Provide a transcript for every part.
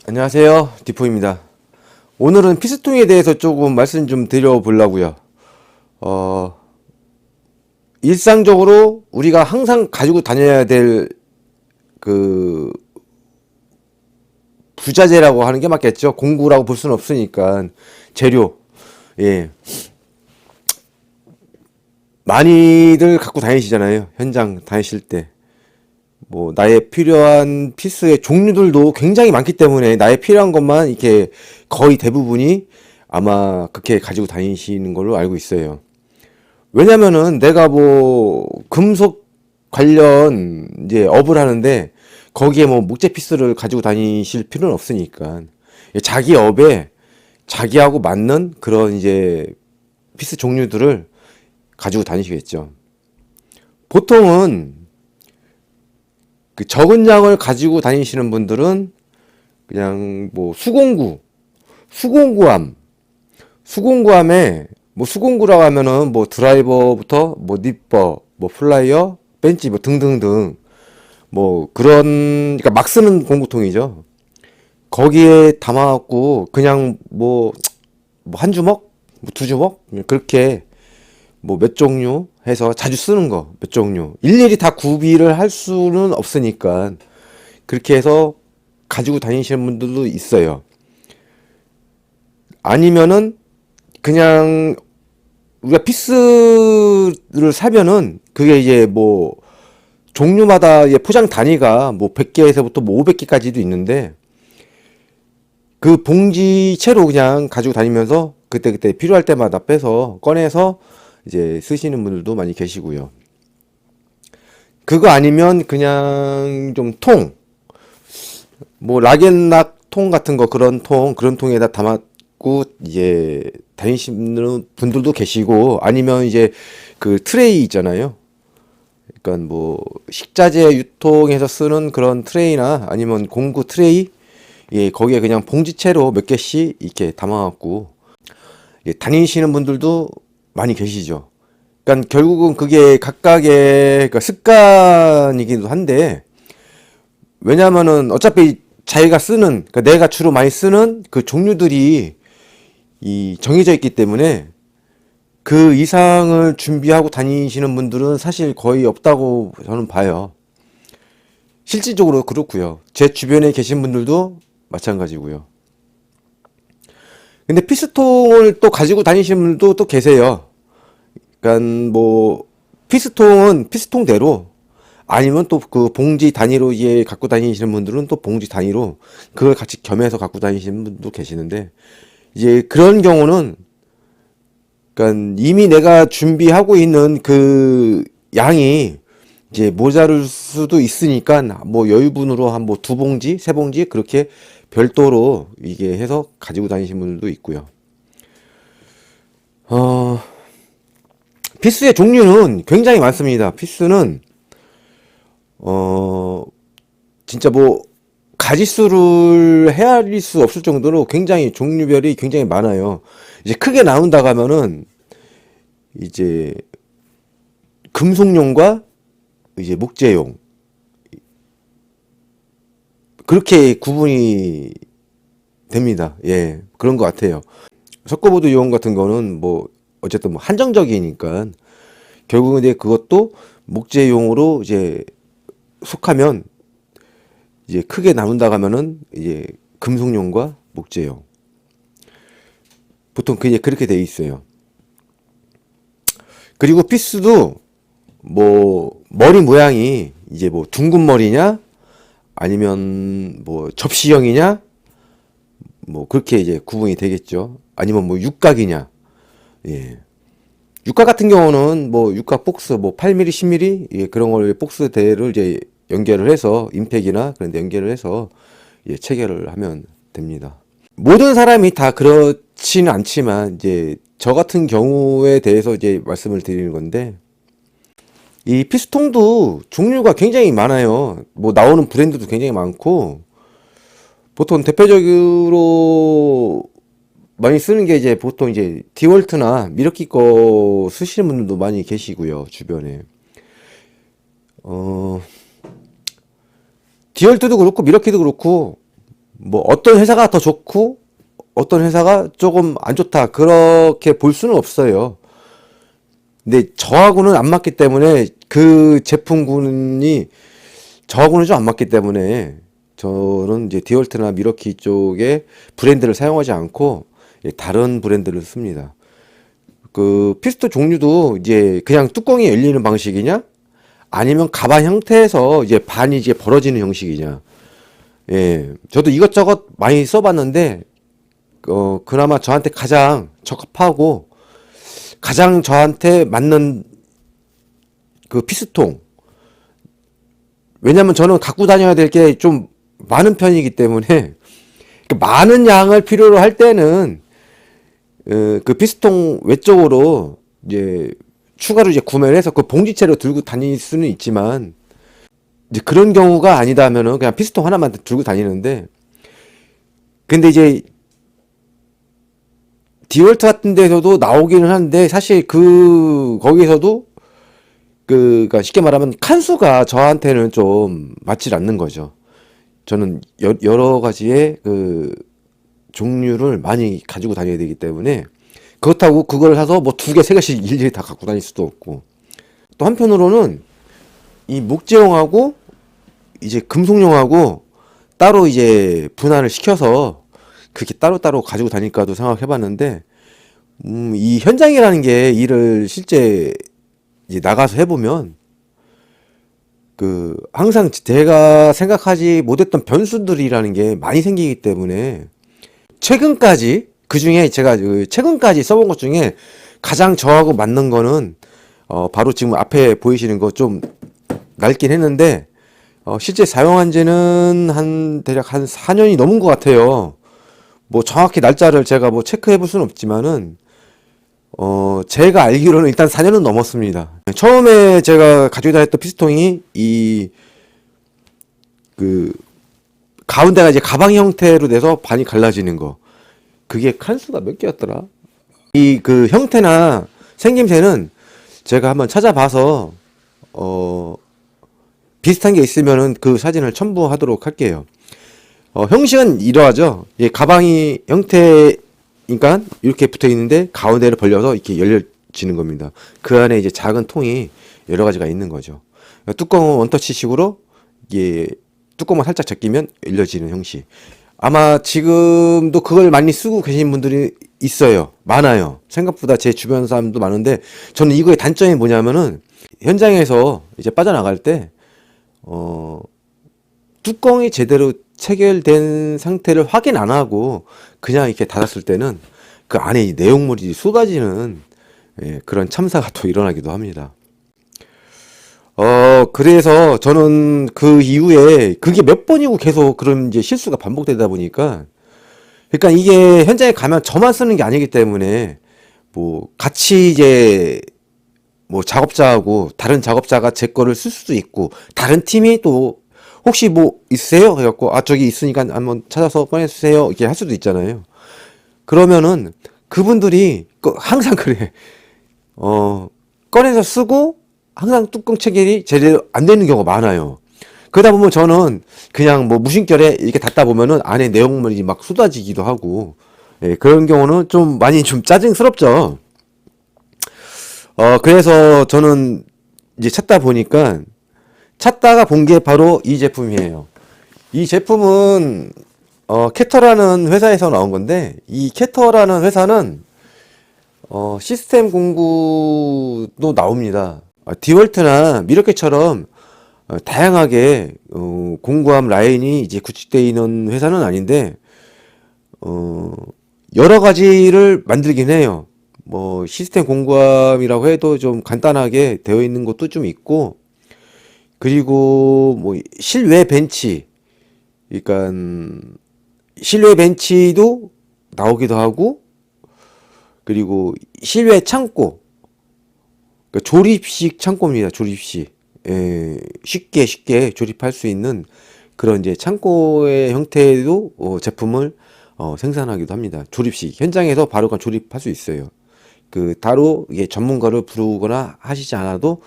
안녕하세요, 디포입니다. 오늘은 피스통에 대해서 조금 말씀 좀 드려보려고요. 일상적으로 우리가 항상 가지고 다녀야 될 그 부자재라고 하는 게 맞겠죠. 공구라고 볼 수는 없으니까 재료. 예, 많이들 갖고 다니시잖아요. 현장 다니실 때. 뭐 나의 필요한 피스의 종류들도 굉장히 많기 때문에 나의 필요한 것만 이렇게 거의 대부분이 아마 그렇게 가지고 다니시는 걸로 알고 있어요. 왜냐면은 내가 뭐 금속 관련 이제 업을 하는데 거기에 뭐 목재 피스를 가지고 다니실 필요는 없으니까 자기 업에 자기하고 맞는 그런 이제 피스 종류들을 가지고 다니시겠죠. 보통은 그 적은 양을 가지고 다니시는 분들은 그냥 뭐 수공구함에 뭐 수공구라고 하면은 뭐 드라이버부터 뭐 니퍼, 뭐 플라이어, 벤치 뭐 등등등 뭐 그런 그러니까 막 쓰는 공구통이죠. 거기에 담아갖고 그냥 뭐 한 주먹, 뭐 두 주먹 그렇게 뭐 몇 종류 해서 자주 쓰는 거 몇 종류 일일이 다 구비를 할 수는 없으니까 그렇게 해서 가지고 다니시는 분들도 있어요. 아니면은 그냥 우리가 피스를 사면은 그게 이제 뭐 종류마다 이제 포장 단위가 뭐 100개에서부터 뭐 500개까지도 있는데 그 봉지채로 그냥 가지고 다니면서 그때그때 필요할 때마다 빼서 꺼내서 이제 쓰시는 분들도 많이 계시고요. 그거 아니면 그냥 좀 뭐 락앤락 통 같은 거 그런 통에다 담았고 이제 다니시는 분들도 계시고 아니면 이제 그 트레이 있잖아요. 그러니까 뭐 식자재 유통해서 쓰는 그런 트레이나 아니면 공구 트레이 예 거기에 그냥 봉지채로 몇 개씩 이렇게 담아갖고 예, 다니시는 분들도 많이 계시죠. 그러니까 결국은 그게 각각의 그 습관이기도 한데 왜냐면은 어차피 자기가 쓰는 그러니까 내가 주로 많이 쓰는 그 종류들이 이 정해져 있기 때문에 그 이상을 준비하고 다니시는 분들은 사실 거의 없다고 저는 봐요. 실질적으로 그렇고요. 제 주변에 계신 분들도 마찬가지고요. 근데 피스통을 또 가지고 다니시는 분들도 또 계세요. 그러니까 뭐 피스통은 피스통대로 아니면 또 그 봉지 단위로 이제 갖고 다니시는 분들은 또 봉지 단위로 그걸 같이 겸해서 갖고 다니시는 분도 계시는데 이제 그런 경우는 그러니까 이미 내가 준비하고 있는 그 양이 이제 모자랄 수도 있으니까 뭐 여유분으로 한 뭐 두 봉지, 세 봉지 그렇게 별도로 이게 해서 가지고 다니시는 분들도 있고요. 어, 피스의 종류는 굉장히 많습니다. 피스는 어, 진짜 뭐 가지수를 헤아릴 수 없을 정도로 굉장히 종류별이 굉장히 많아요. 이제 크게 나눈다고 하면은 이제 금속용과 이제 목재용 그렇게 구분이 됩니다. 예, 그런 것 같아요. 석고보드 용 같은 거는 뭐 어쨌든 뭐 한정적이니까 결국은 이제 그것도 목재용으로 이제 속하면 이제 크게 나눈다 하면은 이제 금속용과 목재용 보통 그게 그렇게 돼 있어요. 그리고 피스도 뭐 머리 모양이 이제 뭐 둥근 머리냐 아니면 뭐 접시형이냐 뭐 그렇게 이제 구분이 되겠죠. 아니면 뭐 육각이냐. 예. 육각 같은 경우는 뭐 육각 복스 뭐 8mm, 10mm 예, 그런 걸 복스 대를 이제 연결을 해서 임팩이나 그런 데 연결을 해서 예, 체결을 하면 됩니다. 모든 사람이 다 그렇지는 않지만 이제 저 같은 경우에 대해서 이제 말씀을 드리는 건데 이 피스통도 종류가 굉장히 많아요. 뭐 나오는 브랜드도 굉장히 많고 보통 대표적으로 많이 쓰는 게 이제 보통 이제 디월트나 미러키 거 쓰시는 분들도 많이 계시고요, 주변에. 어, 디월트도 그렇고 미러키도 그렇고 뭐 어떤 회사가 더 좋고 어떤 회사가 조금 안 좋다 그렇게 볼 수는 없어요. 근데 저하고는 안 맞기 때문에 그 제품군이 저하고는 좀 안 맞기 때문에 저는 이제 디월트나 미러키 쪽의 브랜드를 사용하지 않고 다른 브랜드를 씁니다. 그 피스톤 종류도 이제 그냥 뚜껑이 열리는 방식이냐 아니면 가방 형태에서 이제 반이 이제 벌어지는 형식이냐. 예, 저도 이것저것 많이 써봤는데 그나마 저한테 가장 적합하고 가장 저한테 맞는 그 피스통. 왜냐면 저는 갖고 다녀야 될 게 좀 많은 편이기 때문에 그 많은 양을 필요로 할 때는 그 피스통 외쪽으로 이제 추가로 이제 구매를 해서 그 봉지채로 들고 다닐 수는 있지만 이제 그런 경우가 아니다면은 그냥 피스통 하나만 들고 다니는데 근데 이제 디월트 같은 데서도 나오기는 하는데 사실 거기서도 그니까 쉽게 말하면 칸수가 저한테는 좀 맞질 않는 거죠. 저는 여러 가지의 그 종류를 많이 가지고 다녀야 되기 때문에 그렇다고 그걸 사서 뭐 두 개, 세 개씩 일일이 다 갖고 다닐 수도 없고 또 한편으로는 이 목재용하고 이제 금속용하고 따로 이제 분할을 시켜서 그렇게 따로따로 가지고 다닐까도 생각해 봤는데 이 현장이라는 게 일을 실제 이제 나가서 해보면 그 항상 제가 생각하지 못했던 변수들이라는 게 많이 생기기 때문에 최근까지 그 중에 제가 최근까지 써본 것 중에 가장 저하고 맞는 거는 바로 지금 앞에 보이시는 거 좀 낡긴 했는데 실제 사용한 지는 대략 한 4년이 넘은 것 같아요. 뭐 정확히 날짜를 제가 뭐 체크해 볼 수는 없지만은 제가 알기로는 일단 4년은 넘었습니다. 처음에 제가 가지고 다녔던 피스통이 그 가운데가 이제 가방 형태로 돼서 반이 갈라지는 거. 그게 칸수가 몇 개였더라? 그 형태나 생김새는 제가 한번 찾아봐서 비슷한 게 있으면은 그 사진을 첨부하도록 할게요. 형식은 이러하죠. 가방이 형태니까 이렇게 붙어 있는데 가운데를 벌려서 이렇게 열려지는 겁니다. 그 안에 이제 작은 통이 여러 가지가 있는 거죠. 뚜껑은 원터치식으로 이게 뚜껑만 살짝 제끼면 열려지는 형식. 아마 지금도 그걸 많이 쓰고 계신 분들이 있어요. 많아요. 생각보다 제 주변 사람도 많은데 저는 이거의 단점이 뭐냐면은 현장에서 이제 빠져나갈 때 뚜껑이 제대로 체결된 상태를 확인 안 하고 그냥 이렇게 닫았을 때는 그 안에 이 내용물이 쏟아지는 그런 참사가 또 일어나기도 합니다. 그래서 저는 그 이후에 그게 몇 번이고 계속 그런 이제 실수가 반복되다 보니까 그러니까 이게 현장에 가면 저만 쓰는 게 아니기 때문에 뭐 같이 이제 뭐 작업자하고 다른 작업자가 제 거를 쓸 수도 있고 다른 팀이 또 혹시 뭐 있으세요? 해갖고 저기 있으니까 한번 찾아서 꺼내주세요 이렇게 할 수도 있잖아요. 그러면은 그분들이 항상 그래. 꺼내서 쓰고 항상 뚜껑 체결이 제대로 안 되는 경우가 많아요. 그러다 보면 저는 그냥 뭐 무심결에 이렇게 닫다 보면은 안에 내용물이 막 쏟아지기도 하고 그런 경우는 좀 많이 좀 짜증스럽죠. 그래서 저는 이제 찾다가 본 게 바로 이 제품이에요. 이 제품은 캐터라는 회사에서 나온 건데 이 캐터라는 회사는 시스템 공구도 나옵니다. 디월트나 미러키처럼 다양하게 공구함 라인이 이제 구축되어 있는 회사는 아닌데 여러 가지를 만들긴 해요. 뭐 시스템 공구함이라고 해도 좀 간단하게 되어 있는 것도 좀 있고 그리고 뭐 실외 벤치 그러니까 실외 벤치도 나오기도 하고 그리고 실외 창고 그러니까 조립식 창고입니다. 조립식 쉽게 조립할 수 있는 그런 이제 창고의 형태도 제품을 생산하기도 합니다. 조립식 현장에서 바로 그냥 조립할 수 있어요. 그 따로 이게 전문가를 부르거나 하시지 않아도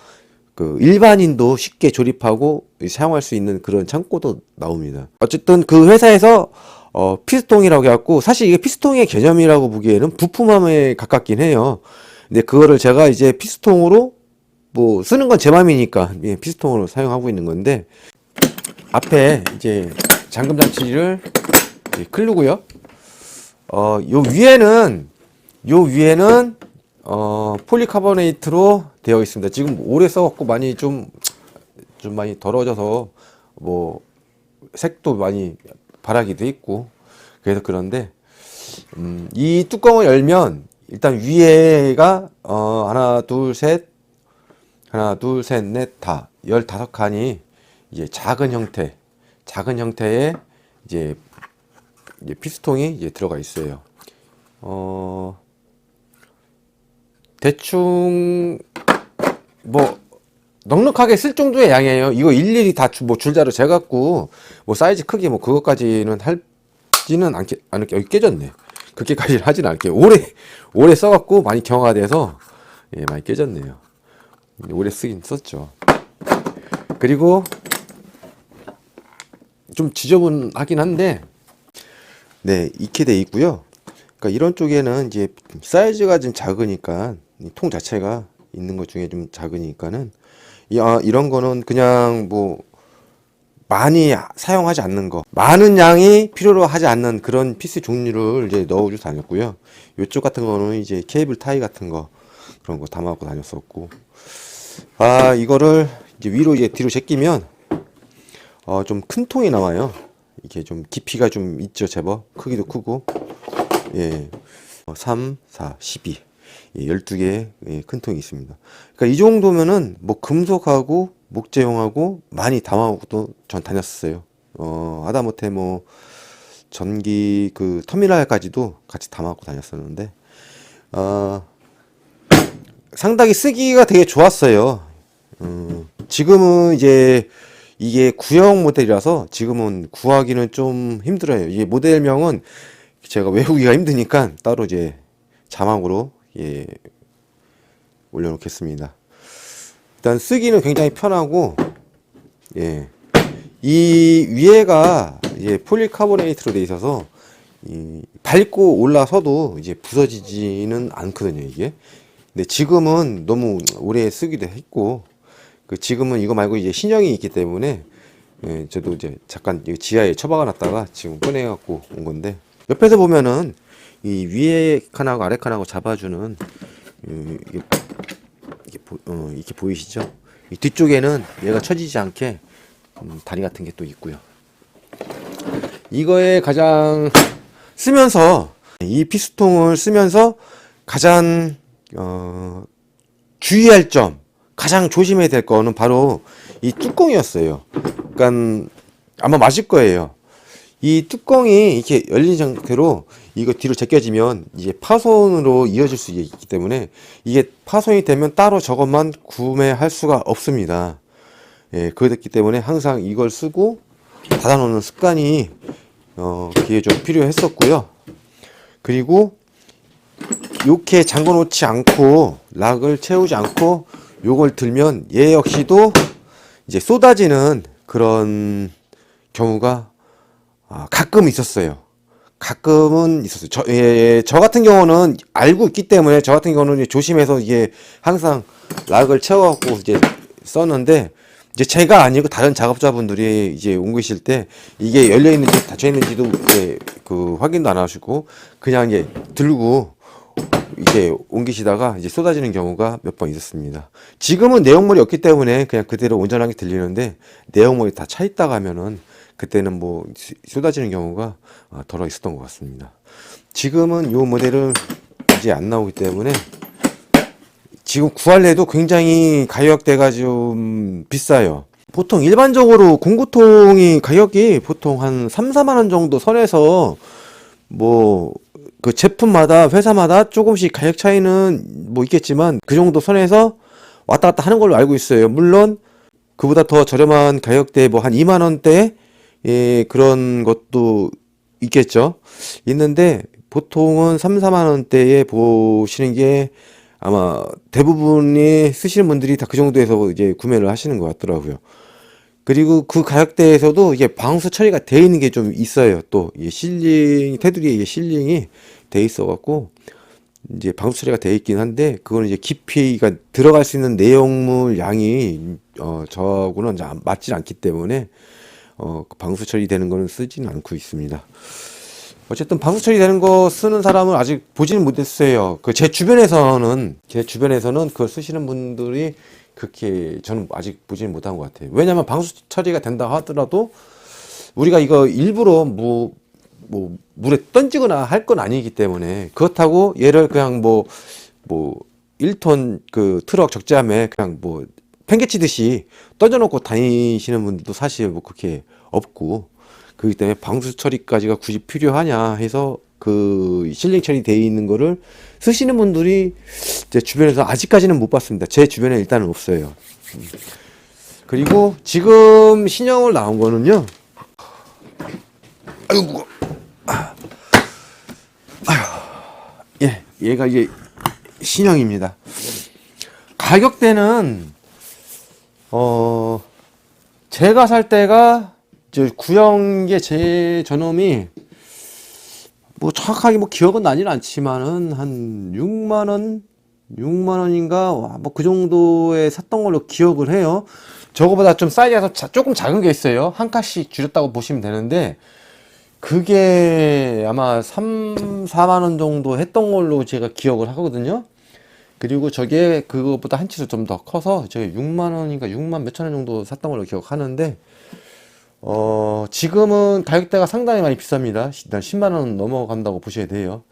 그 일반인도 쉽게 조립하고 사용할 수 있는 그런 창고도 나옵니다. 어쨌든 그 회사에서 피스통이라고 해갖고, 사실 이게 피스통의 개념이라고 보기에는 부품함에 가깝긴 해요. 근데 그거를 제가 이제 피스통으로 뭐 쓰는 건 제 맘이니까 예, 피스통으로 사용하고 있는 건데, 앞에 이제 잠금 장치를 클르고요. 요 위에는 폴리카보네이트로 되어 있습니다. 지금 오래 써갖고 많이 좀 많이 더러워져서 뭐 색도 많이 바라기도 있고 그래서 그런데 이 뚜껑을 열면 일단 위에가 하나 둘 셋 넷 다 15칸이 이제 작은 형태의 이제 피스통이 이제 들어가 있어요. 대충 뭐 넉넉하게 쓸 정도의 양이에요. 이거 일일이 다 뭐 줄자로 재갖고 뭐 사이즈 크기 뭐 그것까지는 하지는 않을게. 여기 깨졌네. 그렇게까지는 하지는 않을게요. 오래 써갖고 많이 경화가 돼서 예, 많이 깨졌네요. 오래 쓰긴 썼죠. 그리고 좀 지저분하긴 한데 네, 이렇게 돼 있고요. 그러니까 이런 쪽에는 이제 사이즈가 좀 작으니까 이 통 자체가 있는 것 중에 좀 작으니까는 이런 거는 그냥 뭐 많이 사용하지 않는 거, 많은 양이 필요로 하지 않는 그런 피스 종류를 이제 넣어주고 다녔고요. 이쪽 같은 거는 이제 케이블 타이 같은 거 그런 거 담아갖고 다녔었고, 이거를 이제 위로 이제 뒤로 제끼면 좀 큰 통이 나와요. 이게 좀 깊이가 좀 있죠, 제법. 크기도 크고. 예. 3, 4, 12. 예, 12개의 예, 큰 통이 있습니다. 그러니까 이 정도면은 뭐 금속하고 목재용하고 많이 담아오고도 전 다녔어요. 하다못해 뭐 전기 그 터미널까지도 같이 담아갖고 다녔었는데, 상당히 쓰기가 되게 좋았어요. 지금은 이제 이게 구형 모델이라서 지금은 구하기는 좀 힘들어요. 이게 모델명은 제가 외우기가 힘드니까 따로 이제 자막으로 예, 올려놓겠습니다. 일단 쓰기는 굉장히 편하고, 예, 이 위에가 이제 폴리카보네이트로 되어 있어서 밟고 올라서도 이제 부서지지는 않거든요, 이게. 근데 지금은 너무 오래 쓰기도 했고, 지금은 이거 말고 이제 신형이 있기 때문에 예, 저도 이제 잠깐 지하에 처박아 놨다가 지금 꺼내갖고 온 건데, 옆에서 보면은 이 위에 칸하고 아래 칸하고 잡아주는 이렇게 보이시죠? 이 뒤쪽에는 얘가 처지지 않게 다리 같은 게 또 있고요. 이거에 가장 이 피스통을 쓰면서 가장 주의할 점, 가장 조심해야 될 거는 바로 이 뚜껑이었어요. 그러니까 아마 맞을 거예요. 이 뚜껑이 이렇게 열린 상태로 이거 뒤로 제껴지면 이제 파손으로 이어질 수 있기 때문에 이게 파손이 되면 따로 저것만 구매할 수가 없습니다. 예, 그렇기 때문에 항상 이걸 쓰고 닫아 놓는 습관이 그게 좀 필요했었고요. 그리고 이렇게 잠궈 놓지 않고 락을 채우지 않고 요걸 들면 얘 역시도 이제 쏟아지는 그런 경우가 가끔 있었어요. 가끔은 있었어요. 저 같은 경우는 알고 있기 때문에 저 같은 경우는 조심해서 이게 항상 락을 채워갖고 이제 썼는데, 이제 제가 아니고 다른 작업자분들이 이제 옮기실 때 이게 열려 있는지 닫혀 있는지도 이제 그 확인도 안 하시고 그냥 이제 들고 이제 옮기시다가 이제 쏟아지는 경우가 몇 번 있었습니다. 지금은 내용물이 없기 때문에 그냥 그대로 온전하게 들리는데, 내용물이 다 차 있다가 하면은 그때는 뭐 쏟아지는 경우가 덜어 있었던 것 같습니다. 지금은 요 모델은 이제 안 나오기 때문에 지금 구할래도 굉장히 가격대가 좀 비싸요. 보통 일반적으로 공구통이 가격이 보통 한 3, 4만 원 정도 선에서 뭐 그 제품마다 회사마다 조금씩 가격 차이는 뭐 있겠지만 그 정도 선에서 왔다 갔다 하는 걸로 알고 있어요. 물론 그보다 더 저렴한 가격대 뭐 한 2만 원대 예, 그런 것도 있겠죠. 있는데 보통은 3, 4만 원대에 보시는 게 아마 대부분이 쓰시는 분들이 다 그 정도에서 이제 구매를 하시는 것 같더라고요. 그리고 그 가격대에서도 이게 방수 처리가 되어 있는 게 좀 있어요. 또 이 실링 테두리에 이게 실링이 돼 있어 갖고 이제 방수 처리가 되어 있긴 한데 그거는 이제 깊이가 들어갈 수 있는 내용물 양이 저하고는 이제 맞지 않기 때문에 그 방수 처리되는 거는 쓰지는 않고 있습니다. 어쨌든 방수 처리되는 거 쓰는 사람은 아직 보지는 못했어요. 그 제 주변에서는 그걸 쓰시는 분들이 그렇게 저는 아직 보지는 못한 것 같아요. 왜냐면 방수 처리가 된다 하더라도 우리가 이거 일부러 뭐 물에 던지거나 할 건 아니기 때문에 그렇다고 얘를 그냥 뭐 1톤 그 트럭 적재함에 그냥 뭐 팽개치듯이 던져놓고 다니시는 분들도 사실 뭐 그렇게 없고 그렇기 때문에 방수 처리까지가 굳이 필요하냐 해서 그 실링 처리되어 있는 거를 쓰시는 분들이 제 주변에서 아직까지는 못 봤습니다. 제 주변에 일단은 없어요. 그리고 지금 신형으로 나온 거는요. 아이고 무거워. 예, 얘가 이제 신형입니다. 가격대는 제가 살 때가 저 구형계 제 저놈이 뭐 정확하게 뭐 기억은 나진 않지만은 한 6만 원, 6만 원인가 뭐 그 정도에 샀던 걸로 기억을 해요. 저거보다 좀 사이즈가 조금 작은 게 있어요. 한 칸씩 줄였다고 보시면 되는데 그게 아마 3, 4만 원 정도 했던 걸로 제가 기억을 하거든요. 그리고 저게 그거보다 한 치수 좀 더 커서 저게 6만 원인가 6만 몇천 원 정도 샀던 걸로 기억하는데 지금은 가격대가 상당히 많이 비쌉니다. 일단 10만 원 넘어간다고 보셔야 돼요.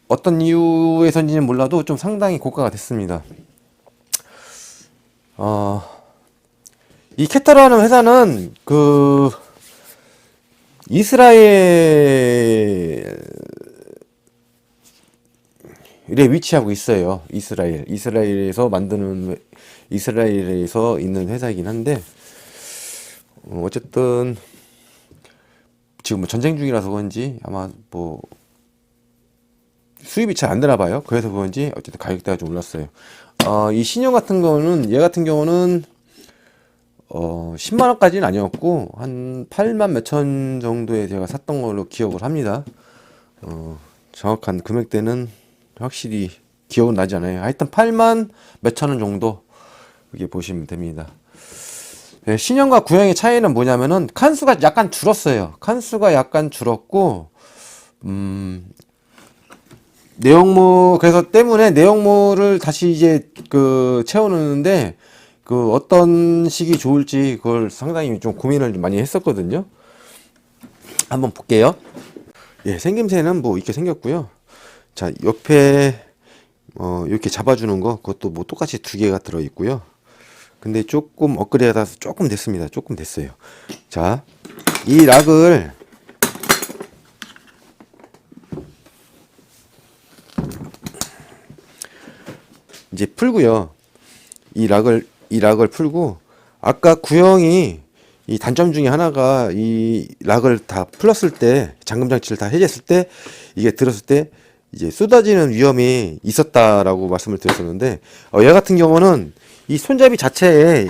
어떤 이유에서인지는 몰라도 좀 상당히 고가가 됐습니다. 이 캐터라는 회사는 그 이스라엘에 위치하고 있어요. 이스라엘에서 있는 회사이긴 한데 어쨌든 지금 뭐 전쟁 중이라서 그런지 아마 뭐 수입이 잘 안 되나 봐요. 그래서 그런지 어쨌든 가격대가 좀 올랐어요. 이 신형 같은 경우는 얘 같은 경우는 10만 원까지는 아니었고 한 8만 몇천 정도에 제가 샀던 걸로 기억을 합니다. 정확한 금액대는 확실히 기억은 나지 않아요. 하여튼 8만 몇천 원 정도 이렇게 보시면 됩니다. 네, 신형과 구형의 차이는 뭐냐면은 칸수가 약간 줄었어요. 칸수가 약간 줄었고 그래서 때문에 내용물을 다시 이제 그 채워넣는데 그 어떤 식이 좋을지 그걸 상당히 좀 고민을 많이 했었거든요. 한번 볼게요. 예, 생김새는 뭐 이렇게 생겼고요. 자, 옆에 이렇게 잡아주는 거 그것도 뭐 똑같이 두 개가 들어 있고요. 근데 조금 업그레이드해서 조금 됐습니다. 조금 됐어요. 자, 이 락을 이제 풀고요. 이 락을 풀고 아까 구형이 이 단점 중에 하나가 이 락을 다 풀었을 때 잠금 장치를 다 해제했을 때 이게 들었을 때 이제 쏟아지는 위험이 있었다라고 말씀을 드렸었는데 얘 같은 경우는 이 손잡이 자체에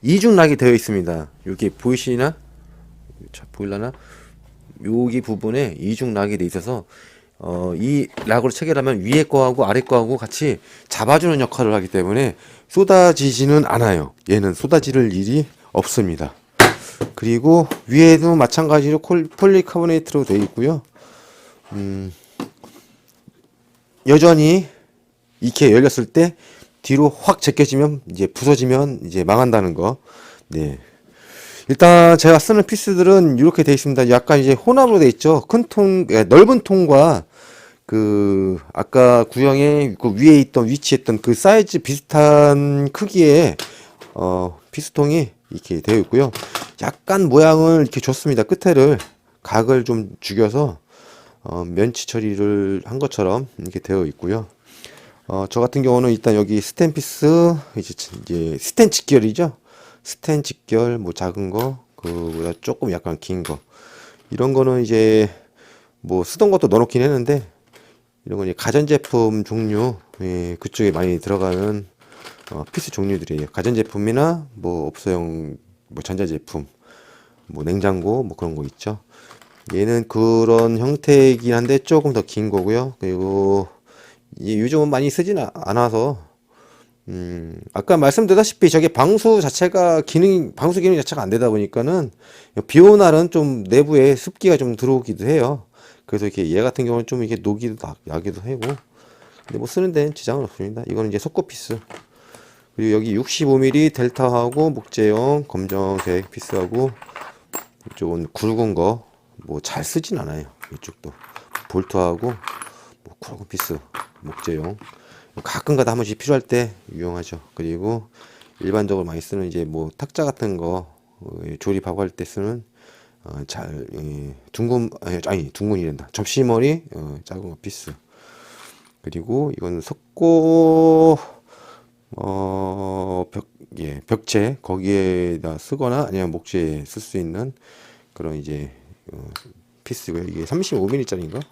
이중 락이 되어 있습니다. 여기 보이시나? 자, 보일라나? 여기 부분에 이중 락이 되어 있어서 이 락으로 체결하면 위에 거하고 아래 거하고 같이 잡아주는 역할을 하기 때문에 쏟아지지는 않아요. 얘는 쏟아질 일이 없습니다. 그리고 위에도 마찬가지로 폴리카보네이트로 되어 있고요. 여전히 이렇게 열렸을 때 뒤로 확 제껴지면 이제 부서지면 이제 망한다는 거. 네. 일단 제가 쓰는 피스들은 이렇게 되어 있습니다. 약간 이제 혼합으로 되어 있죠. 넓은 통과 그 아까 구형의 그 위에 있던 위치했던 그 사이즈 비슷한 크기의 피스통이 이렇게 되어 있고요. 약간 모양을 이렇게 줬습니다. 끝에를 각을 좀 죽여서 면치 처리를 한 것처럼 이렇게 되어 있고요. 저 같은 경우는 일단 여기 스텐 피스 이제 스텐 직결이죠. 스텐 직결 뭐 작은 거 그보다 조금 약간 긴 거 이런 거는 이제 뭐 쓰던 것도 넣어놓긴 했는데 이런 건 이제 가전제품 종류 그쪽에 많이 들어가는 피스 종류들이에요. 가전제품이나 뭐 업소용 뭐 전자제품, 뭐 냉장고 뭐 그런 거 있죠. 얘는 그런 형태이긴 한데 조금 더 긴 거고요. 그리고 요즘은 많이 쓰진 않아서 아까 말씀드렸다시피 저게 방수 기능 자체가 안 되다 보니까는 비 오는 날은 좀 내부에 습기가 좀 들어오기도 해요. 그래서 이렇게 얘 같은 경우는 좀 이게 녹이도 나기도 하고. 근데 뭐 쓰는 데는 지장은 없습니다. 이거는 이제 속고 피스. 그리고 여기 65mm 델타하고 목재용 검정색 피스하고 이쪽은 굵은 거 뭐 잘 쓰진 않아요. 이쪽도 볼트하고 뭐 굵은 피스 목재용 가끔가다 한 번씩 필요할 때 유용하죠. 그리고 일반적으로 많이 쓰는 이제 뭐 탁자 같은 거 조립하고 할 때 쓰는 둥근이란다. 접시머리 작은 거 피스. 그리고 이건 석고 벽체 거기에다 쓰거나 아니면 목재에 쓸 수 있는 그런 이제 피스고요. 이게 35mm짜리인가?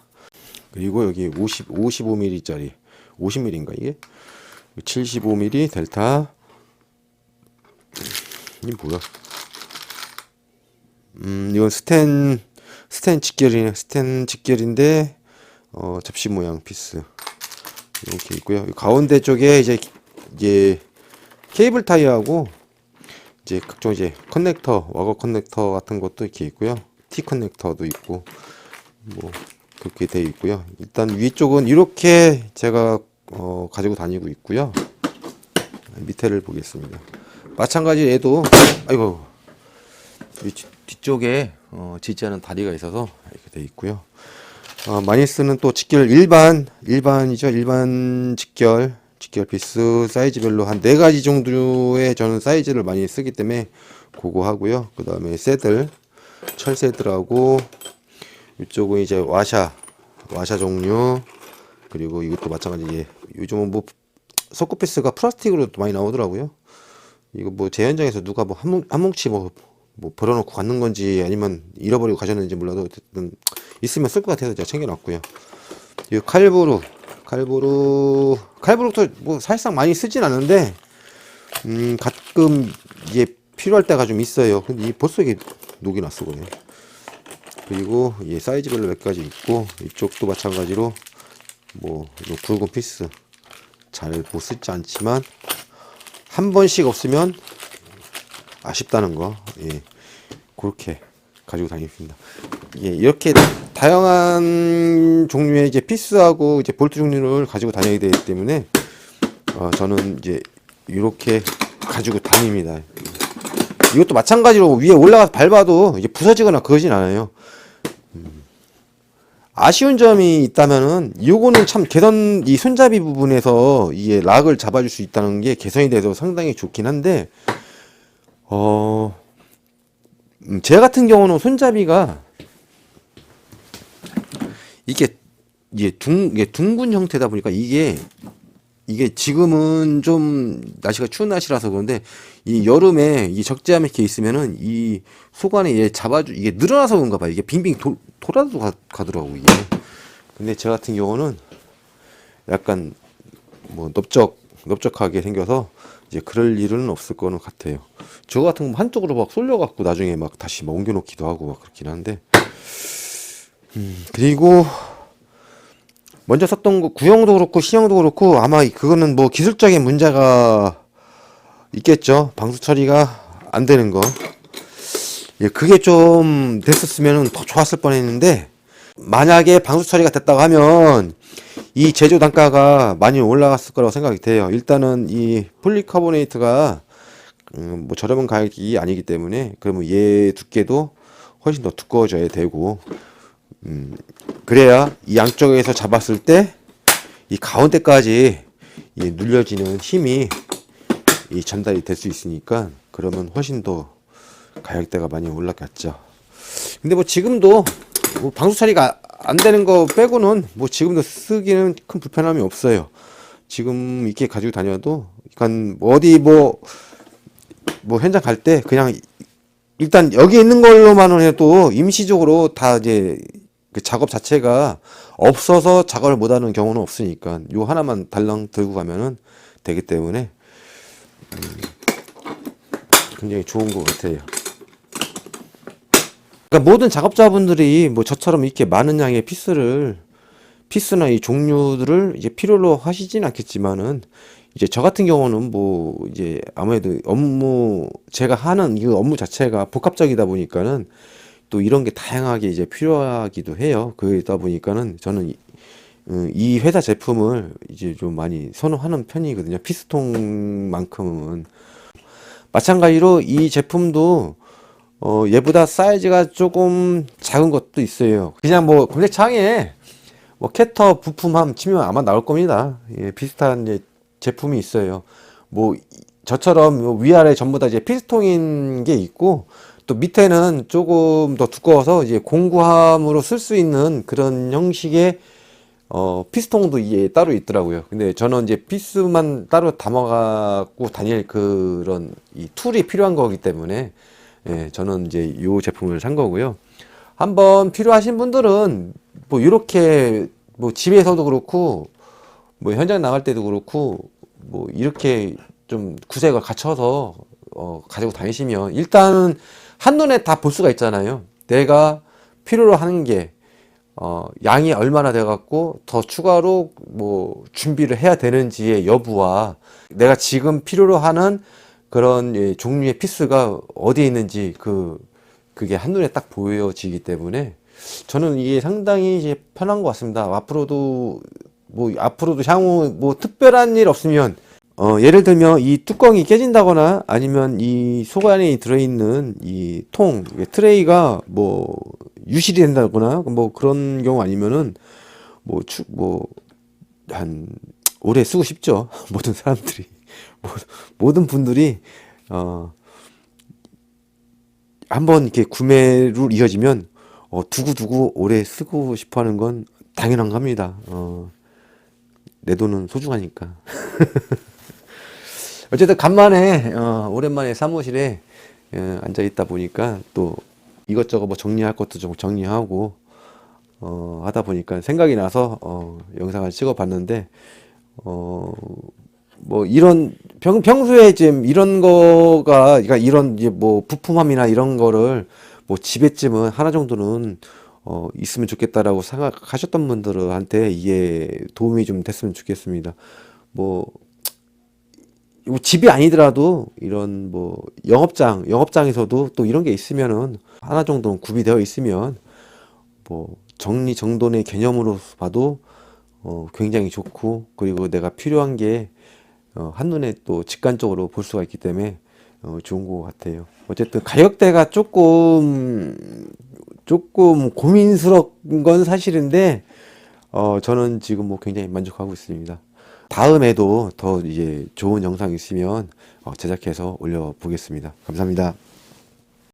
그리고 여기 55mm짜리 50mm인가 이게? 75mm 델타. 이게 뭐야? 이건 스텐 직결인데 접시 모양 피스 이렇게 있고요. 가운데 쪽에 이제 케이블 타이하고 이제 각종 이제 커넥터, 와거 커넥터 같은 것도 이렇게 있고요. T 커넥터도 있고 뭐 그렇게 되어 있고요. 일단 위쪽은 이렇게 제가 가지고 다니고 있고요. 밑에를 보겠습니다. 마찬가지 얘도 아이고 뒤쪽에 지지하는 다리가 있어서 이렇게 되어 있고요. 많이 쓰는 또 직결 일반이죠. 일반 직결 피스 사이즈별로 한 4가지 정도의 저는 사이즈를 많이 쓰기 때문에 그거 하고요. 그 다음에 철 새들하고 이쪽은 이제 와샤 종류. 그리고 이것도 마찬가지. 요즘은 뭐 석고 피스가 플라스틱으로 많이 나오더라고요. 이거 뭐 제 현장에서 누가 뭐 한 뭉치 뭐 버려놓고 갔는 건지 아니면 잃어버리고 가셨는지 몰라도 어쨌든 있으면 쓸 것 같아서 제가 챙겨놨고요. 이 칼부루도 뭐 사실상 많이 쓰진 않는데 가끔 이게 필요할 때가 좀 있어요. 근데 벌써 이게 녹이 났어 그래. 그리고 사이즈별로 몇 가지 있고 이쪽도 마찬가지로 뭐 굵은 피스 잘 못 쓰지 않지만 한 번씩 없으면 아쉽다는 거 그렇게 가지고 다닙니다. 이렇게 다양한 종류의 이제 피스하고 이제 볼트 종류를 가지고 다녀야 되기 때문에 저는 이제 이렇게 가지고 다닙니다. 이것도 마찬가지로 위에 올라가서 밟아도 이제 부서지거나 그러진 않아요. 아쉬운 점이 있다면은 요거는 참 이 손잡이 부분에서 이게 락을 잡아줄 수 있다는 게 개선이 돼서 상당히 좋긴 한데 제 같은 경우는 손잡이가 이게 둥근 형태다 보니까 이게 지금은 좀 날씨가 추운 날씨라서 그런데 이 여름에 이 적재함이 이렇게 있으면은 이 속안에 이게 늘어나서 그런가 봐요. 이게 빙빙 돌아도 가더라고 이게. 근데 제 같은 경우는 약간 뭐 넓적하게 생겨서 이제 그럴 일은 없을 거는 같아요. 저 같은 거 한쪽으로 막 쏠려갖고 나중에 막 다시 막 옮겨놓기도 하고 막 그렇긴 한데. 그리고 먼저 썼던 거 구형도 그렇고 신형도 그렇고 아마 그거는 뭐 기술적인 문제가 있겠죠. 방수 처리가 안 되는 거. 그게 좀 됐었으면 더 좋았을 뻔했는데 만약에 방수 처리가 됐다고 하면 이 제조 단가가 많이 올라갔을 거라고 생각이 돼요. 일단은 이 폴리카보네이트가 뭐 저렴한 가격이 아니기 때문에 그러면 얘 두께도 훨씬 더 두꺼워져야 되고 그래야 이 양쪽에서 잡았을 때 이 가운데까지 눌려지는 힘이 전달이 될 수 있으니까 그러면 훨씬 더 가격대가 많이 올라갔죠. 근데 뭐 지금도 뭐 방수 처리가 안 되는 거 빼고는 뭐 지금도 쓰기는 큰 불편함이 없어요. 지금 이렇게 가지고 다녀도 그러니까 어디 뭐 현장 갈 때 그냥 일단 여기 있는 걸로만은 해도 임시적으로 다 이제 그 작업 자체가 없어서 작업을 못하는 경우는 없으니까 요 하나만 달랑 들고 가면은 되기 때문에 굉장히 좋은 것 같아요. 그러니까 모든 작업자분들이 뭐 저처럼 이렇게 많은 양의 피스나 이 종류들을 이제 필요로 하시진 않겠지만은, 이제 저 같은 경우는 뭐 이제 아무래도 제가 하는 이 업무 자체가 복합적이다 보니까는 또 이런 게 다양하게 이제 필요하기도 해요. 그러다 보니까는 저는 이 회사 제품을 이제 좀 많이 선호하는 편이거든요. 피스통만큼은. 마찬가지로 이 제품도 얘보다 사이즈가 조금 작은 것도 있어요. 그냥 뭐 검색창에 뭐 캐터 부품함 치면 아마 나올 겁니다. 예, 비슷한 이제 제품이 있어요. 뭐 저처럼 위아래 전부 다 이제 피스통인 게 있고, 또 밑에는 조금 더 두꺼워서 이제 공구함으로 쓸 수 있는 그런 형식의 피스통도 이게 따로 있더라고요. 근데 저는 이제 피스만 따로 담아갖고 다닐 그런 이 툴이 필요한 거기 때문에, 예, 저는 이제 요 제품을 산 거고요. 한번 필요하신 분들은 뭐 이렇게 뭐 집에서도 그렇고 뭐 현장 나갈 때도 그렇고 뭐 이렇게 좀 구색을 갖춰서 가지고 다니시면 일단은 한눈에 다 볼 수가 있잖아요. 내가 필요로 하는 게 양이 얼마나 돼 갖고 더 추가로 뭐 준비를 해야 되는지의 여부와 내가 지금 필요로 하는 그런 종류의 피스가 어디에 있는지 그게 한눈에 딱 보여지기 때문에 저는 이게 상당히 이제 편한 것 같습니다. 앞으로도 향후 뭐 특별한 일 없으면 예를 들면 이 뚜껑이 깨진다거나 아니면 이 속 안에 들어있는 이 트레이가 뭐 유실이 된다거나 뭐 그런 경우 아니면은 한 오래 쓰고 싶죠. 모든 사람들이 모든 분들이 한번 이렇게 구매로 이어지면 두고두고 오래 쓰고 싶어 하는 건 당연한 겁니다. 내 돈은 소중하니까. 어쨌든 간만에 오랜만에 사무실에 앉아 있다 보니까 또 이것저것 뭐 정리할 것도 좀 정리하고 하다 보니까 생각이 나서 영상을 찍어 봤는데, 뭐 이런 평소에 지금 이런 거가, 그러니까 이런 이제 뭐 부품함이나 이런 거를 뭐 집에쯤은 하나 정도는 있으면 좋겠다라고 생각하셨던 분들한테 이게 도움이 좀 됐으면 좋겠습니다. 뭐 집이 아니더라도 이런 뭐 영업장에서도 또 이런 게 있으면은 하나 정도는 구비되어 있으면 뭐 정리정돈의 개념으로 봐도 굉장히 좋고, 그리고 내가 필요한 게 한눈에 또 직관적으로 볼 수가 있기 때문에 좋은 것 같아요. 어쨌든 가격대가 조금 고민스러운 건 사실인데 저는 지금 뭐 굉장히 만족하고 있습니다. 다음에도 더 이제 좋은 영상 있으면 제작해서 올려보겠습니다. 감사합니다.